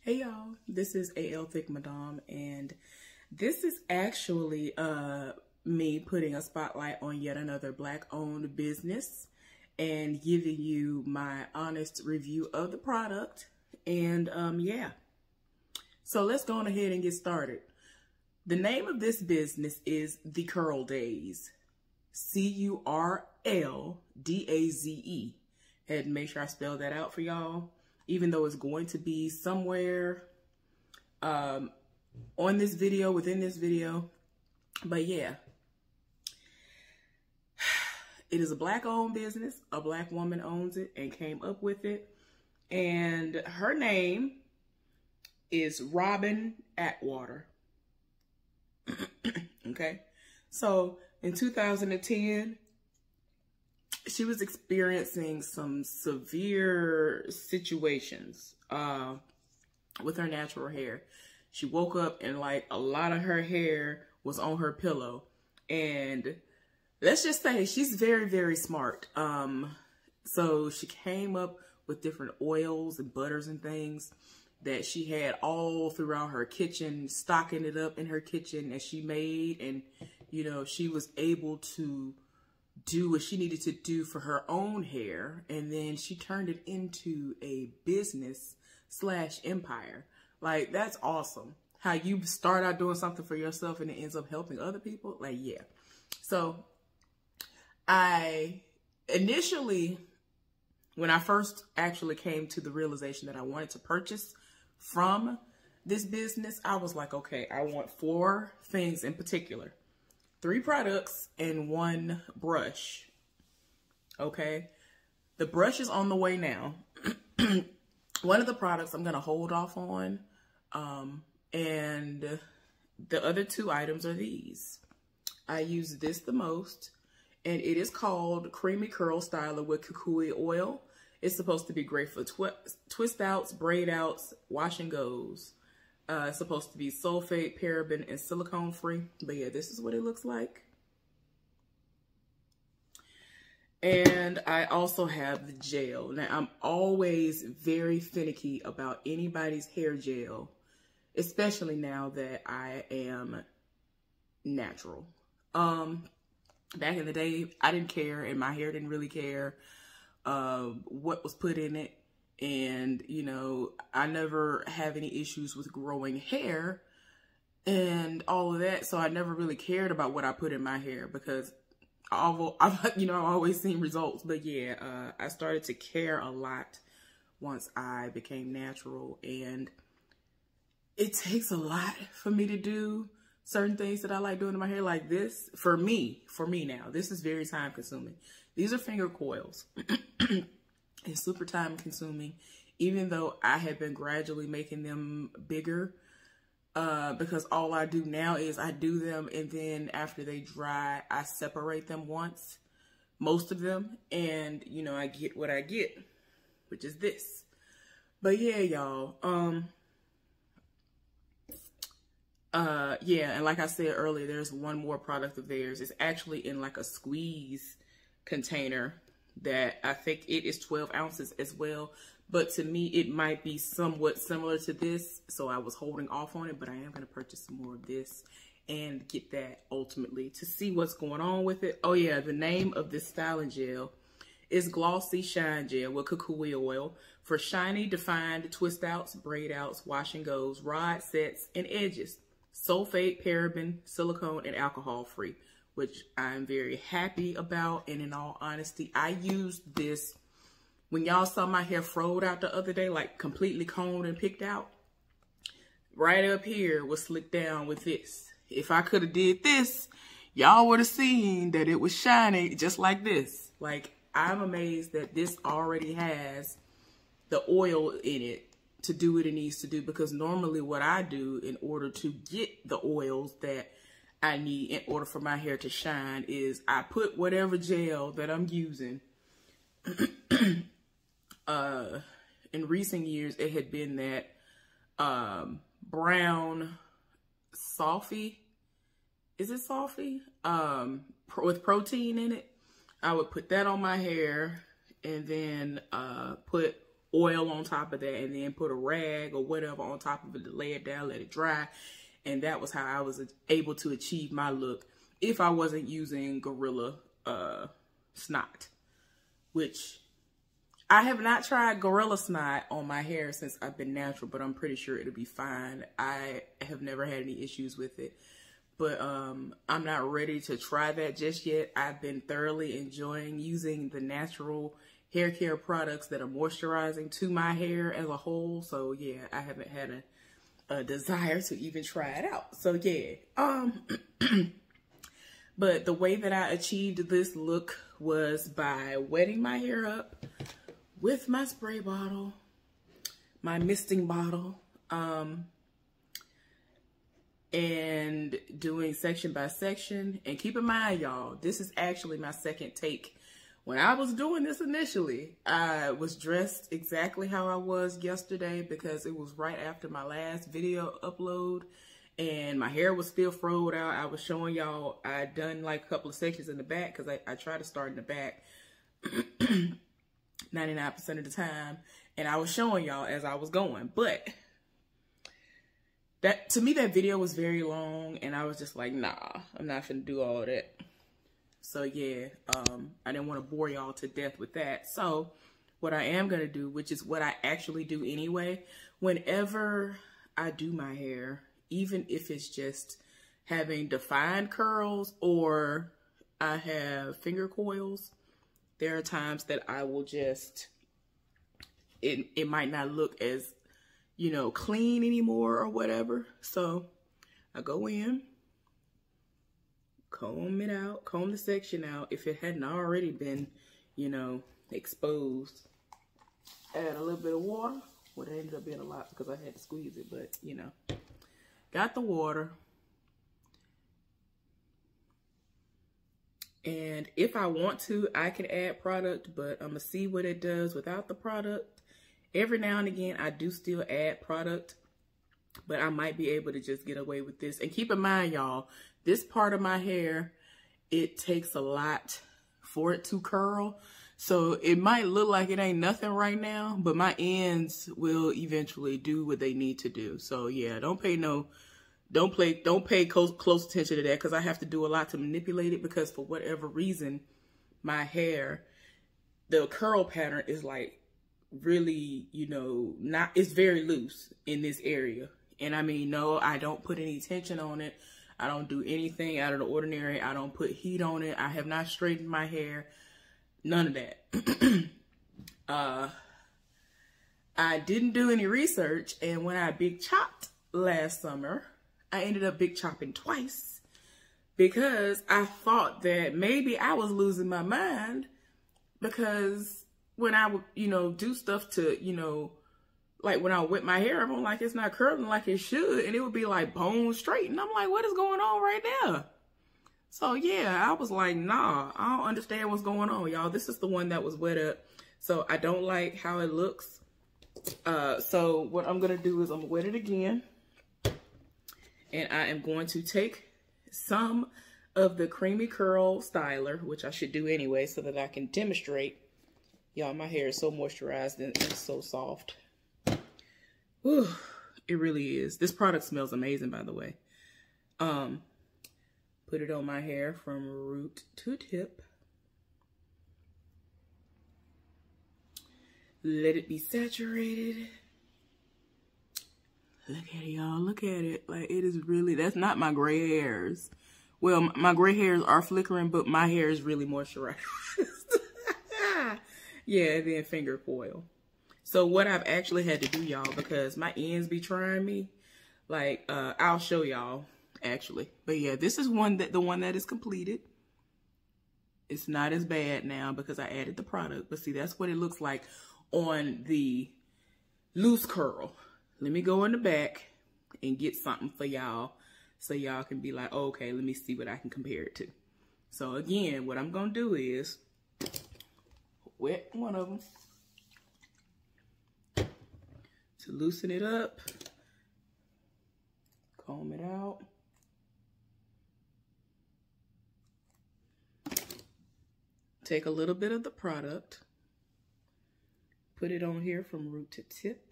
Hey y'all, this is AL Thick Madame, and this is actually me putting a spotlight on yet another Black-owned business and giving you my honest review of the product. And yeah, so let's go on ahead and get started. The name of this business is the CurlDaze, CurlDaze, and make sure I spell that out for y'all, even though it's going to be somewhere on this video, within this video. But yeah, it is a Black-owned business. A Black woman owns it and came up with it. And her name is Robyn Atwater. Okay. So in 2010, she was experiencing some severe situations with her natural hair. She woke up and like a lot of her hair was on her pillow. And let's just say she's very, very smart. So she came up with different oils and butters and things that she had all throughout her kitchen, stocking it up in her kitchen as she made. And, you know, she was able to do what she needed to do for her own hair. And then she turned it into a business / empire. Like, that's awesome. How you start out doing something for yourself and it ends up helping other people. Like, yeah. So I initially, when I first actually came to the realization that I wanted to purchase from this business, I was like, okay, I want 4 things in particular. 3 products and 1 brush. Okay. The brush is on the way now. One of the products I'm going to hold off on. And the other 2 items are these. I use this the most, and it is called Creamy Curl Styler with Kukui Oil. It's supposed to be great for twist outs, braid outs, wash and goes. It's supposed to be sulfate, paraben, and silicone free. But yeah, this is what it looks like. And I also have the gel. Now, I'm always very finicky about anybody's hair gel, especially now that I am natural. Back in the day, I didn't care, and my hair didn't really care what was put in it. And, you know, I never have any issues with growing hair and all of that. So I never really cared about what I put in my hair because I've always seen results. But yeah, I started to care a lot once I became natural. And it takes a lot for me to do certain things that I like doing to my hair, like this. For me now, this is very time consuming. These are finger coils. It's super time consuming, even though I have been gradually making them bigger, because all I do now is I do them, and then after they dry, I separate them once, most of them, and, you know, I get what I get, which is this. But yeah, y'all, yeah, and like I said earlier, there's one more product of theirs. It's actually in like a squeeze container that I think it is 12 ounces as well. But to me, it might be somewhat similar to this. So I was holding off on it, but I am going to purchase some more of this and get that ultimately to see what's going on with it. Oh yeah, the name of this styling gel is Glossy Shine Gel with Kukui Oil for shiny, defined twist outs, braid outs, wash and goes, rod sets, and edges. Sulfate, paraben, silicone, and alcohol free, which I'm very happy about. And in all honesty, I used this when y'all saw my hair froed out the other day, like completely combed and picked out. Right up here was slicked down with this. If I could have did this, y'all would have seen that it was shiny just like this. Like, I'm amazed that this already has the oil in it to do what it needs to do, because normally what I do in order to get the oils that I need in order for my hair to shine is I put whatever gel that I'm using. In recent years, it had been that brown Sulfie. Is it Sulfie? With protein in it. I would put that on my hair and then put oil on top of that, and then put a rag or whatever on top of it to lay it down, let it dry. And that was how I was able to achieve my look if I wasn't using Gorilla Snot, which I have not tried Gorilla Snot on my hair since I've been natural, but I'm pretty sure it'll be fine. I have never had any issues with it, but I'm not ready to try that just yet. I've been thoroughly enjoying using the natural hair care products that are moisturizing to my hair as a whole. So yeah, I haven't had a desire to even try it out. So yeah, but the way that I achieved this look was by wetting my hair up with my spray bottle, my misting bottle, and doing section by section. And keep in mind, y'all, this is actually my second take. When I was doing this initially, I was dressed exactly how I was yesterday because it was right after my last video upload and my hair was still froed out. I was showing y'all I'd done like a couple of sections in the back because I try to start in the back 99% of the time. And I was showing y'all as I was going. But that, to me, that video was very long and I was just like, nah, I'm not finna do all that. So yeah, I didn't want to bore y'all to death with that. So what I am going to do, which is what I actually do anyway, whenever I do my hair, even if it's just having defined curls or I have finger coils, there are times that I will just, it might not look as, you know, clean anymore or whatever. So I go in, comb it out, comb the section out if it hadn't already been, you know, exposed. Add a little bit of water. Well, it ended up being a lot because I had to squeeze it, but you know, got the water. And if I want to, I can add product, but I'm gonna see what it does without the product. Every now and again, I do still add product, but I might be able to just get away with this. And keep in mind, y'all, this part of my hair, it takes a lot for it to curl. So it might look like it ain't nothing right now, but my ends will eventually do what they need to do. So yeah, don't pay close attention to that because I have to do a lot to manipulate it because for whatever reason, my hair, the curl pattern is like really, you know, it's very loose in this area. And I mean, no, I don't put any tension on it. I don't do anything out of the ordinary. I don't put heat on it. I have not straightened my hair. None of that. I didn't do any research. And when I big chopped last summer, I ended up big chopping twice because I thought that maybe I was losing my mind because when I would, you know, do stuff to, you know, like when I whip my hair up, I'm like, it's not curling like it should. And it would be like bone straight. And I'm like, what is going on right now? So yeah, I was like, nah, I don't understand what's going on, y'all. This is the one that was wet up. So I don't like how it looks. So what I'm going to do is I'm going to wet it again. And I am going to take some of the Creamy Curl Styler, which I should do anyway, so that I can demonstrate. Y'all, my hair is so moisturized and it's so soft. Whew, it really is. This product smells amazing, by the way. Put it on my hair from root to tip. Let it be saturated. Look at it, y'all. Look at it. Like, it is really, that's not my gray hairs. Well, my gray hairs are flickering, but my hair is really moisturized. Yeah, and then finger coil. So what I've actually had to do, y'all, because my ends be trying me, like, I'll show y'all, actually. But yeah, this is the one that is completed. It's not as bad now because I added the product. But see, that's what it looks like on the loose curl. Let me go in the back and get something for y'all so y'all can be like, oh, okay, let me see what I can compare it to. So again, what I'm going to do is wet one of them to loosen it up, comb it out. Take a little bit of the product, Put it on here from root to tip.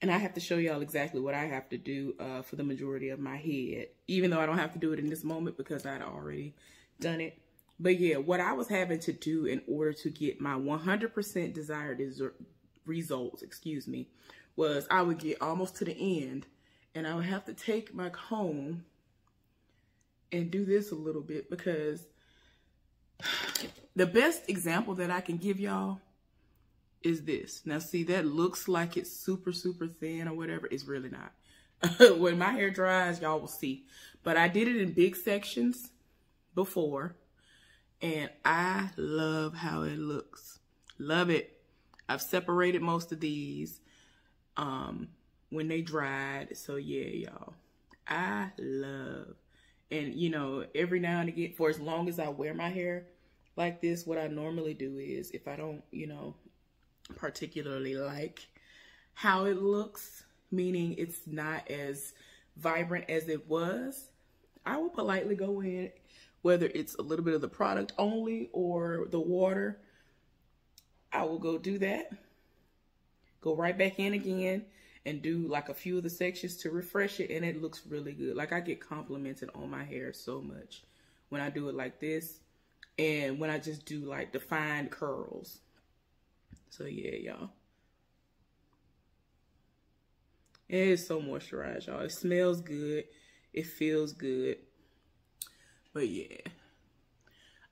And I have to show y'all exactly what I have to do for the majority of my head, even though I don't have to do it in this moment because I'd already done it. But yeah, what I was having to do in order to get my 100% desired results, excuse me, was I would get almost to the end and I would have to take my comb and do this a little bit, because the best example that I can give y'all is this. Now see, that looks like it's super, super thin or whatever. It's really not. When my hair dries, y'all will see. But I did it in big sections before, and I love how it looks. Love it. I've separated most of these when they dried. So yeah, y'all, I love. And you know, every now and again, for as long as I wear my hair like this, what I normally do is, if I don't, you know, particularly like how it looks, meaning it's not as vibrant as it was, I will politely go in, whether it's a little bit of the product only or the water, I will go do that, go right back in again and do like a few of the sections to refresh it, and it looks really good. Like, I get complimented on my hair so much when I do it like this and when I just do like defined curls. So yeah, y'all, it is so moisturized, y'all. It smells good, it feels good. But yeah,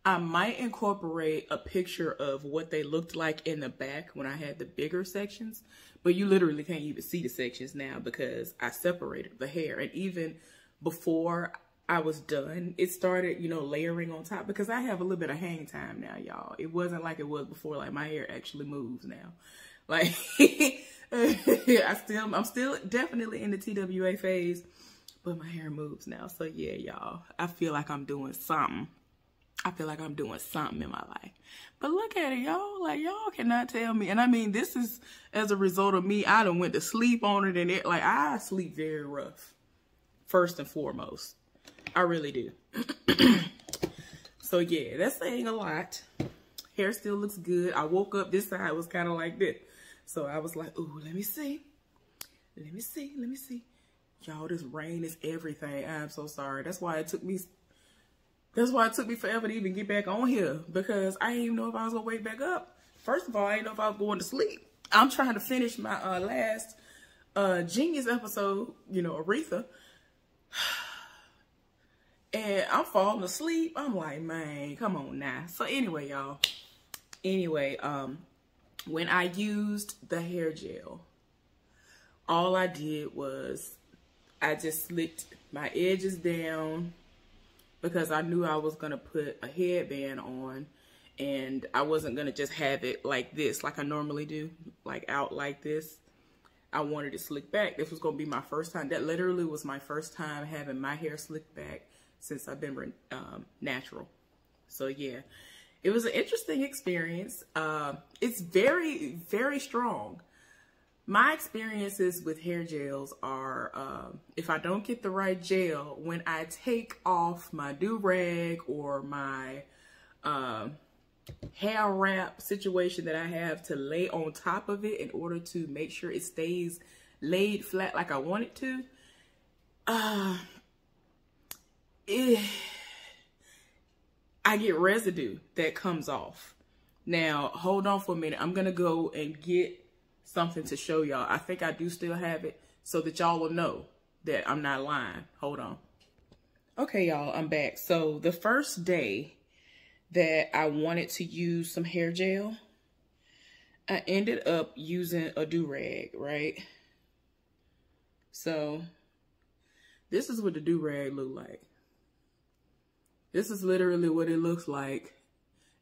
I might incorporate a picture of what they looked like in the back when I had the bigger sections, but you literally can't even see the sections now because I separated the hair. And even before I was done, it started, you know, layering on top, because I have a little bit of hang time now, y'all. It wasn't like it was before. Like, my hair actually moves now. Like, I'm still definitely in the TWA phase, but my hair moves now. So yeah, y'all, I feel like I'm doing something. I feel like I'm doing something in my life. But look at it, y'all. Like, y'all cannot tell me. And I mean, this is as a result of me. I done went to sleep on it, and it, like, I sleep very rough, first and foremost. I really do. So yeah, that's saying a lot. Hair still looks good. I woke up, this side was kind of like this. So I was like, ooh, let me see. Let me see. Let me see. Y'all, this rain is everything. I'm so sorry. That's why it took me forever to even get back on here, because I didn't even know if I was gonna wake back up. First of all, I didn't know if I was going to sleep. I'm trying to finish my last Genius episode, you know, Aretha. And I'm falling asleep. I'm like, man, come on now. So anyway, y'all. Anyway, when I used the hair gel, all I did was I just slicked my edges down, because I knew I was going to put a headband on, and I wasn't going to just have it like this, like I normally do, like out like this. I wanted it slicked back. This was going to be my first time. That literally was my first time having my hair slicked back since I've been natural. So yeah, it was an interesting experience. It's very, very strong. My experiences with hair gels are, if I don't get the right gel, when I take off my do-rag or my hair wrap situation that I have to lay on top of it in order to make sure it stays laid flat like I want it to, I get residue that comes off. Now, hold on for a minute. I'm going to go and get something to show y'all. I think I do still have it, so that y'all will know that I'm not lying. Hold on. Okay, y'all, I'm back. So the first day that I wanted to use some hair gel, I ended up using a do-rag, right? So this is what the do-rag looked like. This is literally what it looks like.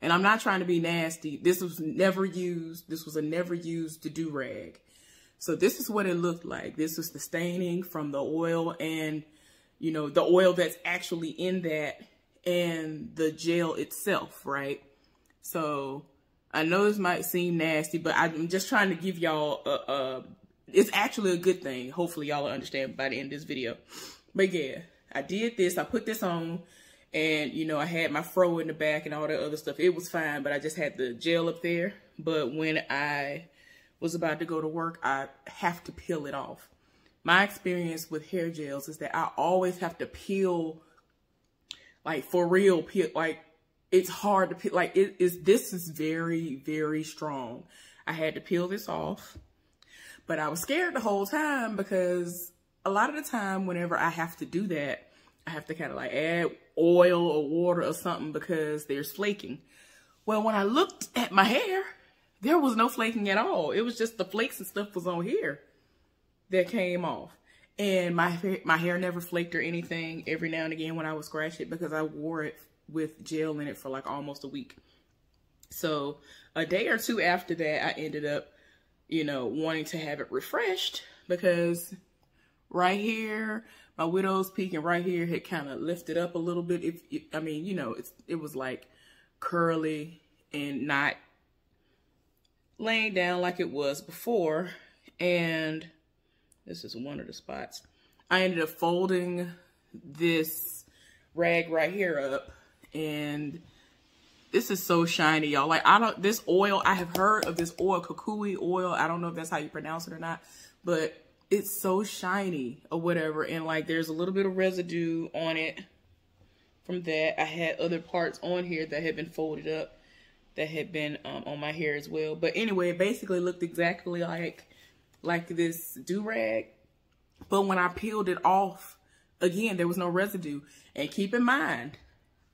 And I'm not trying to be nasty. This was never used. This was a never used do-rag. So this is what it looked like. This was the staining from the oil, and, you know, the oil that's actually in that, and the gel itself, right? So I know this might seem nasty, but I'm just trying to give y'all it's actually a good thing. Hopefully y'all will understand by the end of this video. But yeah, I did this. I put this on, And, you know, I had my fro in the back and all that other stuff. It was fine, but I just had the gel up there. But when I was about to go to work, I have to peel it off. My experience with hair gels is that I always have to peel, like for real, peel, like it's hard to peel, like this is very, very strong. I had to peel this off, but I was scared the whole time because a lot of the time whenever I have to do that, I have to kind of like add oil or water or something because there's flaking. Well, when I looked at my hair, there was no flaking at all. It was just the flakes and stuff was on here that came off. And my hair never flaked or anything. Every now and again when I would scratch it, because I wore it with gel in it for like almost a week. So a day or two after that, I ended up, you know, wanting to have it refreshed because right here, my widow's peak and right here had kind of lifted up a little bit. I mean, you know, it was like curly and not laying down like it was before. And this is one of the spots. I ended up folding this rag right here up, and this is so shiny, y'all. Like, this oil, I have heard of this oil, kukui oil. I don't know if that's how you pronounce it or not, but it's so shiny or whatever. And like, there's a little bit of residue on it from that. I had other parts on here that had been folded up that had been on my hair as well. But anyway, it basically looked exactly like this do-rag. But when I peeled it off, again, there was no residue. And keep in mind,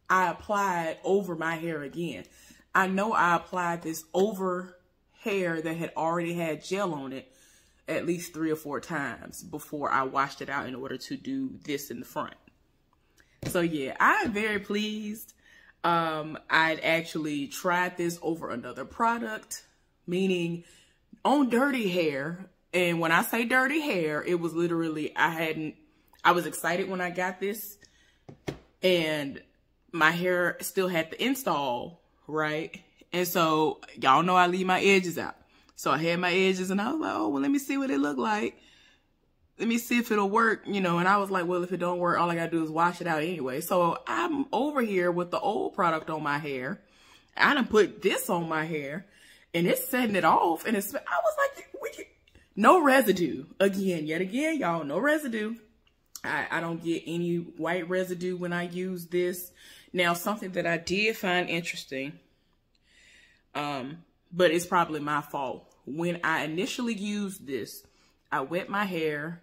I applied over my hair again. I know I applied this over hair that had already had gel on it at least 3 or 4 times before I washed it out in order to do this in the front. So yeah, I'm very pleased. I'd actually tried this over another product, meaning on dirty hair. And when I say dirty hair, it was literally, I was excited when I got this, and my hair still had the install, right? And so y'all know I leave my edges out. So I had my edges and I was like, oh, well, let me see what it look like. Let me see if it'll work, you know. And I was like, well, if it don't work, all I gotta do is wash it out anyway. So I'm over here with the old product on my hair. I done put this on my hair and it's setting it off. And I was like, no residue. Yet again, y'all, no residue. I don't get any white residue when I use this. Now, something that I did find interesting, but it's probably my fault. When I initially used this, I wet my hair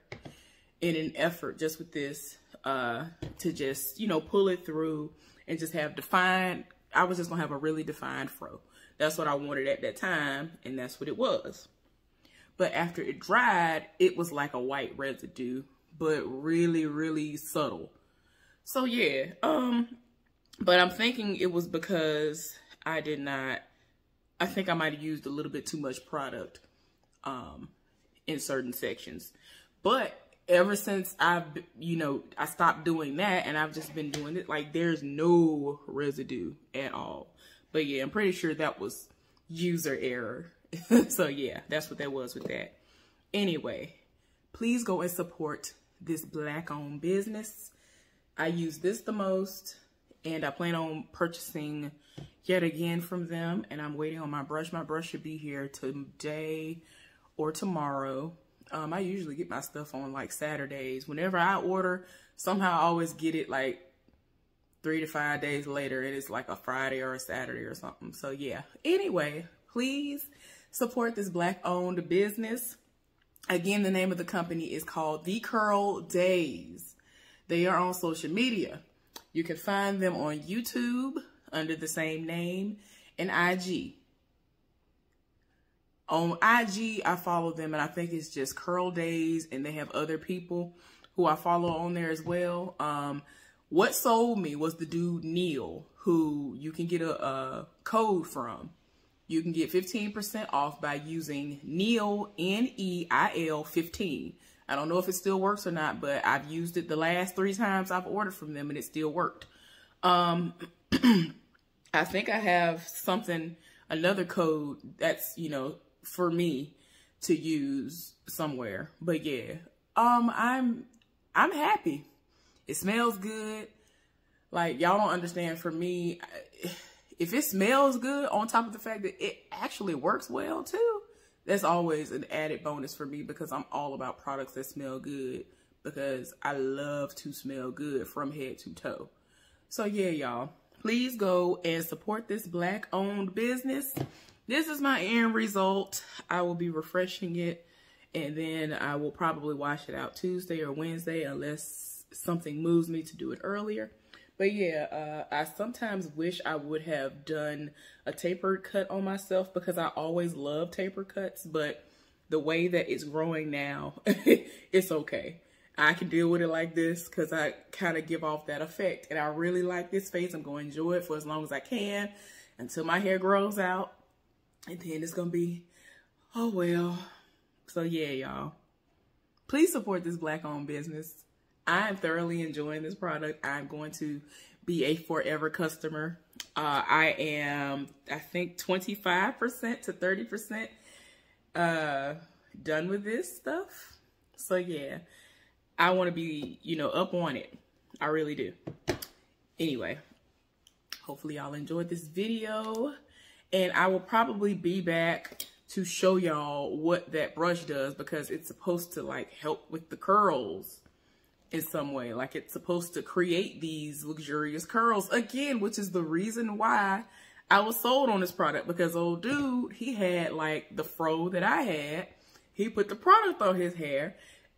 in an effort just with this to just, you know, pull it through and just have defined, I was just gonna have a really defined fro. That's what I wanted at that time, and that's what it was. But after it dried, it was like a white residue, but really, really subtle. So yeah, but I'm thinking it was because I think I might have used a little bit too much product in certain sections. But ever since I stopped doing that, and I've just been doing it, like, there's no residue at all. But yeah, I'm pretty sure that was user error. So yeah, that's what that was with that. Anyway, please go and support this Black-owned business. I use this the most, and I plan on purchasing yet again from them, and I'm waiting on my brush. My brush should be here today or tomorrow. I usually get my stuff on like Saturdays. Whenever I order, somehow I always get it like 3 to 5 days later, and it's like a Friday or a Saturday or something. So yeah, anyway, please support this Black-owned business. Again, the name of the company is called CurlDaze. They are on social media. You can find them on YouTube under the same name, and IG. On IG, I follow them, and I think it's just CurlDaze, and they have other people who I follow on there as well. What sold me was the dude Neil, who you can get a code from. You can get 15% off by using Neil, Neil 15. I don't know if it still works or not, but I've used it the last 3 times I've ordered from them, and it still worked. I think I have another code that's, you know, for me to use somewhere. But yeah, I'm happy. It smells good. Like, y'all don't understand. For me, if it smells good, on top of the fact that it actually works well too, that's always an added bonus for me, because I'm all about products that smell good, because I love to smell good from head to toe. So yeah, y'all, please go and support this Black owned business. This is my end result. I will be refreshing it, and then I will probably wash it out Tuesday or Wednesday unless something moves me to do it earlier. But yeah, I sometimes wish I would have done a tapered cut on myself, because I always love taper cuts, but the way that it's growing now, it's okay. I can deal with it like this because I kind of give off that effect, and I really like this face. I'm going to enjoy it for as long as I can until my hair grows out, and then it's going to be, oh well. So yeah, y'all, please support this Black owned business. I am thoroughly enjoying this product. I'm going to be a forever customer. I am, I think, 25% to 30% done with this stuff. So yeah, I want to be, you know, up on it. I really do. Anyway, hopefully y'all enjoyed this video, and I will probably be back to show y'all what that brush does, because it's supposed to like help with the curls in some way. Like, it's supposed to create these luxurious curls again, which is the reason why I was sold on this product, because old dude, he had like the fro that I had. He put the product on his hair,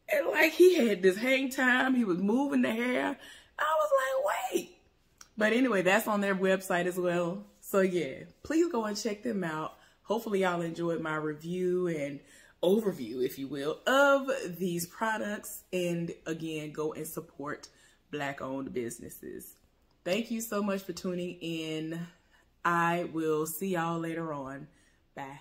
and like, he had this hang time. He was moving the hair. I was like, wait. But anyway, that's on their website as well. So yeah, please go and check them out. Hopefully y'all enjoyed my review and overview, if you will, of these products. And again, go and support Black owned businesses. Thank you so much for tuning in. I will see y'all later on. Bye.